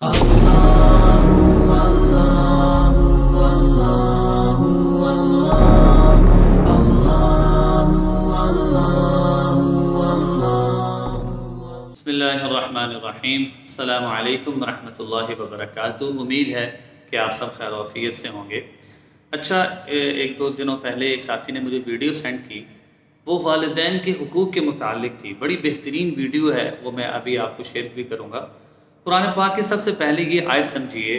बिस्मिल्लाहिर्रहमानिर्रहीम। अस्सलामु अलैकुम वरहमतुल्लाहि वबरकातुहू। उम्मीद है कि आप सब खैर आफियत से होंगे। अच्छा, एक दो दिनों पहले एक साथी ने मुझे वीडियो सेंड की, वो वालिदैन के हुकूक़ के मुतालिक थी। बड़ी बेहतरीन वीडियो है, वो मैं अभी आपको शेयर भी करूँगा। कुरान पाक की सबसे पहले ये आयत समझिए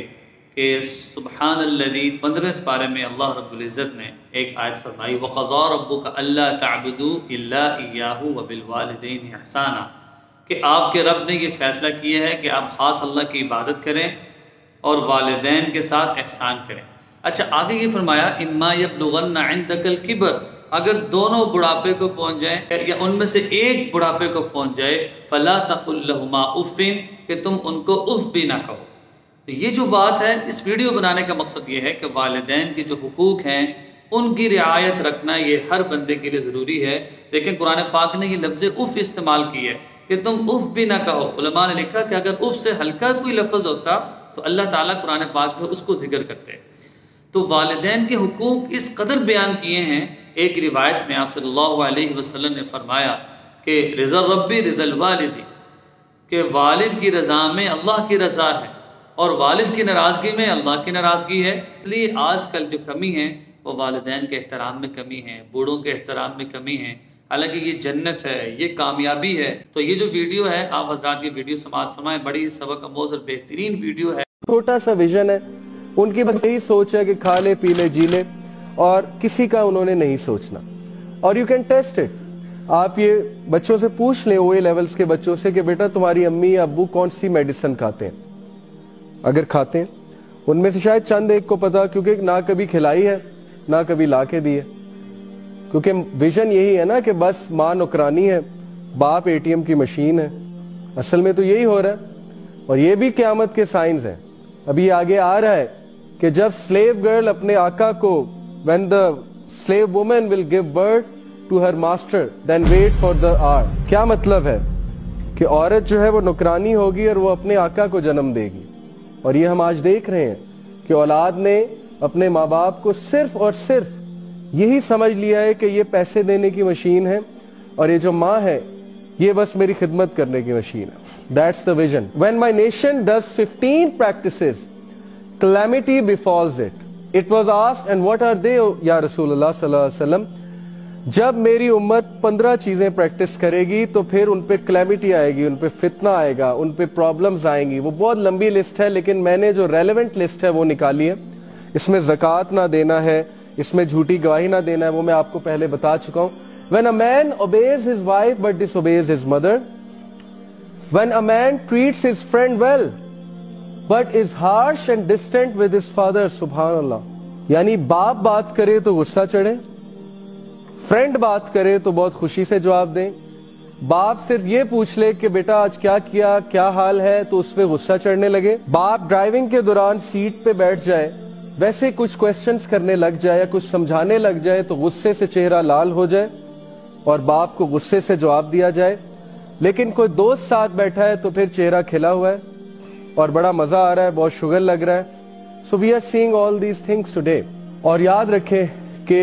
कि सुब्हानल्लज़ी 15वें पारे में अल्लाह रब्बुल इज़्ज़त ने एक आयत फरमाई, वक़ज़ा रब्बुका अल्ला तअबुदू इल्ला इय्याहु व बिल वालिदैनि इहसाना, कि आपके रब ने ये फ़ैसला किया है कि आप ख़ास अल्लाह की इबादत करें और वालिदैन के साथ एहसान करें। अच्छा, आगे ये फरमाया इम्मा यब्लुगन्ना इंदकल किबर, अगर दोनों बुढ़ापे को पहुँच जाएँ या उनमें से एक बुढ़ापे को पहुँच जाए, फ़ला तक़ुल लहुमा उफ़्फ़िन, कि तुम उनको उफ़ भी ना कहो। तो ये जो बात है, इस वीडियो बनाने का मकसद ये है कि वालिदैन के जो हुकूक़ हैं उनकी रियायत रखना ये हर बंदे के लिए ज़रूरी है। लेकिन कुरान पाक ने ये लफ्ज़ उफ़ इस्तेमाल की है कि तुम उफ़ भी ना कहो। उलमा ने लिखा कि अगर उफ़ से हल्का कोई लफ्ज़ होता तो अल्लाह ताला कुरान पाक में उसको ज़िक्र करते। तो वालिदैन के हुकूक़ इस कदर बयान किए हैं। एक रिवायत में आप सल्लल्लाहु अलैहि वसल्लम ने फरमाया कि रिज़ा रब्बी रिज़ल वालिदी, कि वालिद की रज़ा में अल्लाह की रज़ा है और वालिद की नाराज़गी में अल्लाह की नाराज़गी है। इसलिए आजकल जो कमी है वो वालिदैन के एहतराम में कमी है, बूढ़ों के एहतराम में कमी है। हालांकि ये जन्नत है, ये कामयाबी है। तो ये जो वीडियो है, आप हज़रात की वीडियो समाअत फरमाएं, बड़ी सबक आमोज़ और बेहतरीन वीडियो है। छोटा सा विजन है, उनकी बस यही सोच है कि खा ले पी ले जी ले, और किसी का उन्होंने नहीं सोचना। और यू कैन टेस्ट इट। आप ये बच्चों से पूछ लें, OA लेवल्स के बच्चों से, कि बेटा तुम्हारी अम्मी या अब्बू कौन सी मेडिसिन खाते हैं। अगर खाते हैं, उनमें से शायद चंद एक को पता, क्योंकि ना कभी खिलाई है ना कभी ला के दी है। क्योंकि विजन यही है ना कि बस माँ नौकरानी है, बाप ATM की मशीन है। असल में तो यही हो रहा है, और ये भी क़यामत के साइंस हैं। अभी आगे आ रहा है कि जब स्लेव गर्ल अपने आका को, when the slave woman will give birth to her master, then wait for the hour। क्या मतलब है कि औरत जो है वो नौकरानी होगी और वो अपने आका को जन्म देगी। और ये हम आज देख रहे हैं कि औलाद ने अपने माँ बाप को सिर्फ और सिर्फ यही समझ लिया है कि ये पैसे देने की मशीन है, और ये जो माँ है ये बस मेरी खिदमत करने की मशीन है। That's the vision. When my nation does 15 practices, calamity befalls it. It was asked, and what are they, या रसूलुल्लाह सल्लल्लाहु अलैहि वसल्लम? जब मेरी उम्मत 15 चीजें प्रैक्टिस करेगी तो फिर उन पे क्लैमिटी आएगी, उन पे फितना आएगा, उन पे प्रॉब्लम्स आएंगी। वो बहुत लंबी लिस्ट है, लेकिन मैंने जो रेलेवेंट लिस्ट है वो निकाली है। इसमें ज़कात ना देना है, इसमें झूठी गवाही ना देना है, वो मैं आपको पहले बता चुका हूं। When a man obeys his wife but disobeys his mother, when a man treats his friend well but is harsh and distant with his father, subhanallah। यानी बाप बात करे तो गुस्सा चढ़े, फ्रेंड बात करे तो बहुत खुशी से जवाब दें। बाप सिर्फ ये पूछ ले कि बेटा आज क्या किया, क्या हाल है, तो उस पे गुस्सा चढ़ने लगे। बाप ड्राइविंग के दौरान सीट पे बैठ जाए, वैसे कुछ क्वेश्चंस करने लग जाए या कुछ समझाने लग जाए तो गुस्से से चेहरा लाल हो जाए और बाप को गुस्से से जवाब दिया जाए। लेकिन कोई दोस्त साथ बैठा है तो फिर चेहरा खिला हुआ है और बड़ा मजा आ रहा है, बहुत शुगर लग रहा है। So we are seeing all these things today. और याद रखें कि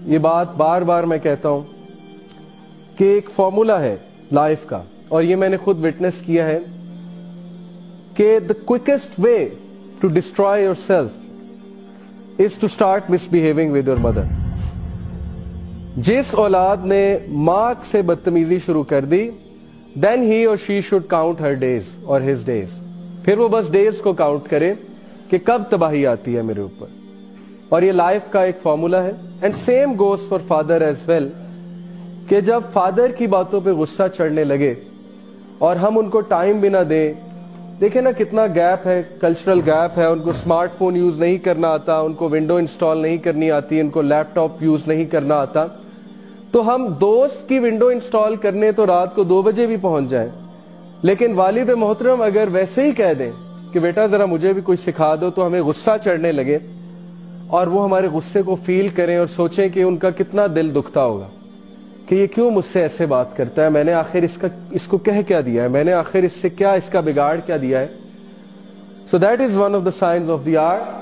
ये बात बार बार मैं कहता हूं कि एक फॉर्मूला है लाइफ का, और ये मैंने खुद विटनेस किया है कि the quickest way to destroy yourself is to start misbehaving with your mother. जिस औलाद ने मां से बदतमीजी शुरू कर दी, देन ही और she should count her days और हिज डेज। फिर वो बस डेज को काउंट करे कि कब तबाही आती है मेरे ऊपर। और ये लाइफ का एक फॉर्मूला है। And same goes for father as well, कि जब फादर की बातों पे गुस्सा चढ़ने लगे और हम उनको टाइम भी ना दें, देखें ना कितना गैप है, कल्चरल गैप है। उनको स्मार्टफोन यूज नहीं करना आता, उनको विंडो इंस्टॉल नहीं करनी आती, उनको लैपटॉप यूज नहीं करना आता। तो हम दोस्त की विंडो इंस्टॉल करने तो रात को 2 बजे भी पहुंच जाएं, लेकिन वालिद मोहतरम अगर वैसे ही कह दें कि बेटा जरा मुझे भी कुछ सिखा दो, तो हमें गुस्सा चढ़ने लगे और वो हमारे गुस्से को फील करें और सोचें कि उनका कितना दिल दुखता होगा कि ये क्यों मुझसे ऐसे बात करता है, मैंने आखिर इसको कह क्या दिया है, मैंने आखिर इससे क्या, इसका बिगाड़ क्या दिया है। So that is one of the signs of the hour.